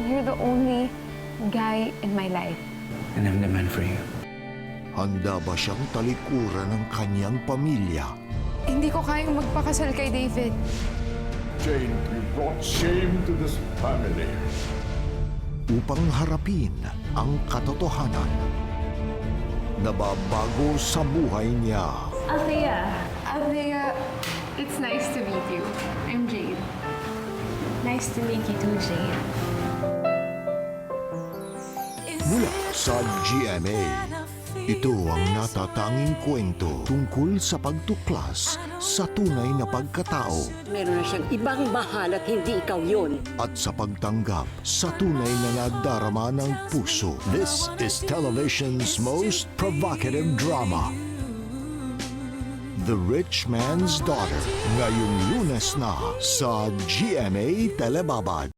you're the only guy in my life. And I'm the man for you. Handa ba siyang talikuran ng kanyang pamilya Hindi ko kayang magpakasal kay David. Jane, you brought shame to this family. upang harapin ang katotohanan? Nababago sa buhay niya. Althea, it's nice to meet you. I'm Jade. Nice to meet you too, Jane. Mula sa GMA, ito ang natatanging kwento tungkol sa pagtuklas sa tunay na pagkatao Meron na siyang ibang mahal at hindi ikaw yun. at sa pagtanggap sa tunay na nadarama ng puso. This is television's most provocative drama. The Rich Man's Daughter, ngayong Lunes na sa GMA Telebabad.